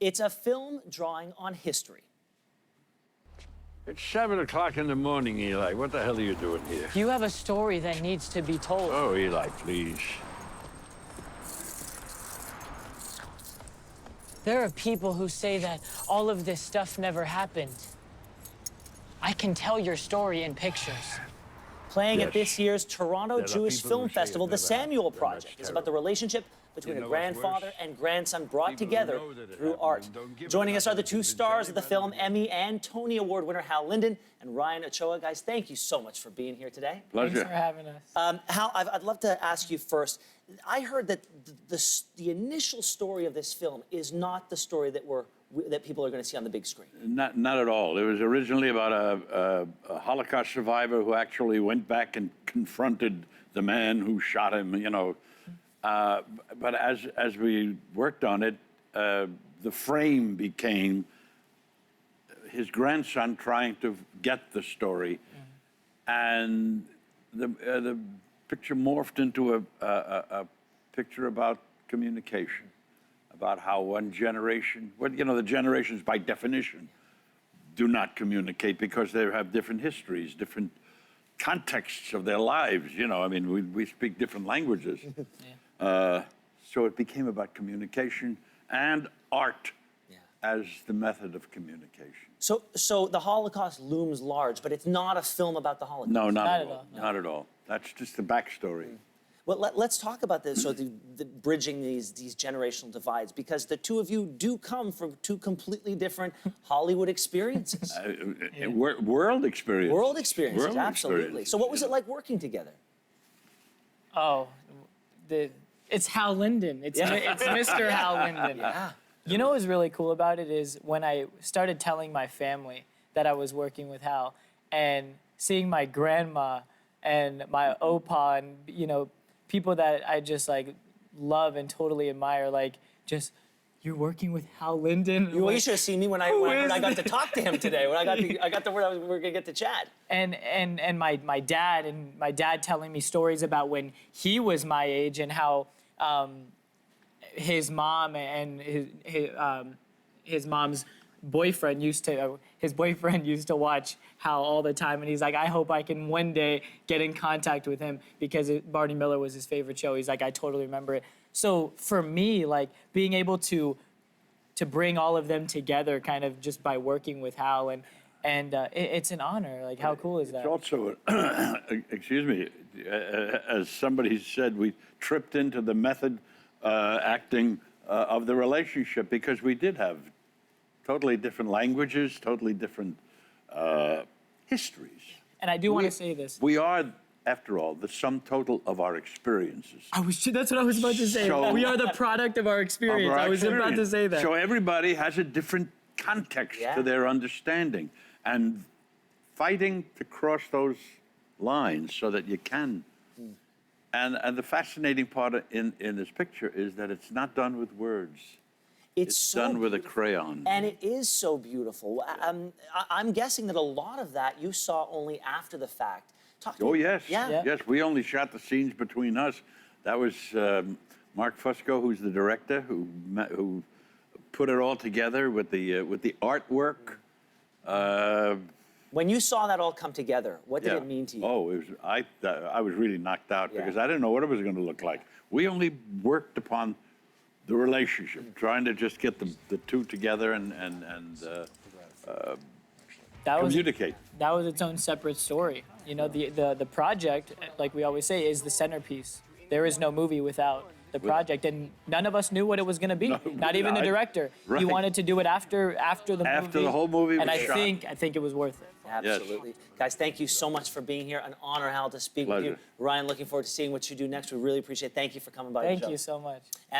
It's a film drawing on history. It's 7 o'clock in the morning, Eli. What the hell are you doing here? You have a story that needs to be told. Oh, Eli, please. There are people who say that all of this stuff never happened. I can tell your story in pictures. Playing Yes. at this year's Toronto There are Jewish people Film who say it Festival, the never Samuel happened, and Project that's is about the terrible. relationship between You a know what's grandfather worse? and grandson brought People who together know that it through happened art. and don't give it Joining up us are the and two convince stars of the film, anybody. Emmy and Tony Award winner Hal Linden and Ryan Ochoa. Guys, thank you so much for being here today. Pleasure. Thanks for having us. Hal, I'd love to ask you first. I heard that the initial story of this film is not the story that people are going to see on the big screen. Not at all. It was originally about a Holocaust survivor who actually went back and confronted the man who shot him, you know. But as we worked on it, the frame became his grandson trying to get the story, and the picture morphed into a picture about communication, about how one generation, the generations by definition do not communicate because they have different histories, different contexts of their lives. You know, I mean, we speak different languages. So it became about communication and art as the method of communication. So the Holocaust looms large, but it's not a film about the Holocaust. No, not Not at at all. all, no. Not at all. That's just the backstory. Well, let's talk about this. So the bridging these generational divides, because the two of you do come from two completely different Hollywood experiences. World experience. World experiences, World absolutely. experience, So what was you it like working together? Oh, it's Hal Linden. It's Mr. Hal Linden. Yeah. You know what was really cool about it is when I started telling my family that I was working with Hal and seeing my grandma and my opa and, people that I just love and totally admire, you're working with Hal Linden. Well, you should have seen me when I heard I got to this? talk to him today. When I got the word we were gonna get to chat. And my dad telling me stories about when he was my age and how his mom and his mom's boyfriend used to watch Hal all the time, and he's like, I hope I can one day get in contact with him because Barney Miller was his favorite show. He's like, I totally remember it. So for me, being able to bring all of them together, kind of just by working with Hal, and it's an honor. How cool is that? It's also, excuse me, as somebody said, we tripped into the method acting of the relationship because we did have totally different languages, totally different histories. And I do want to say this. We are, after all, the sum total of our experiences. That's what I was about to say. So- We are the product of our experience. Of our I was about to experience. say that. So everybody has a different context Yeah. to their understanding. And fighting to cross those lines so that you can. And the fascinating part in this picture is that it's not done with words. It's so done with a beautiful. crayon. And it is so beautiful. I'm guessing that a lot of that you saw only after the fact. Talk to Oh, me. yes. Yeah. Yes, we only shot the scenes between us. That was Mark Fusco, who's the director, who put it all together with the artwork. When you saw that all come together, what did Yeah. it mean to you? Oh, I was really knocked out Yeah. because I didn't know what it was going to look like. We only worked upon the relationship, trying to just get the two together and communicate. That was its own separate story. The project, like we always say, is the centerpiece. There is no movie without the project, and none of us knew what it was going to be. No, Not even the director. right. He wanted to do it after the movie. After the whole movie and was shot. I think it was worth it. Absolutely. Guys, thank you so much for being here. An honor, Hal, to speak with you. Pleasure. Ryan, looking forward to seeing what you do next. We really appreciate it. Thank you for coming by the show. Thank you so much.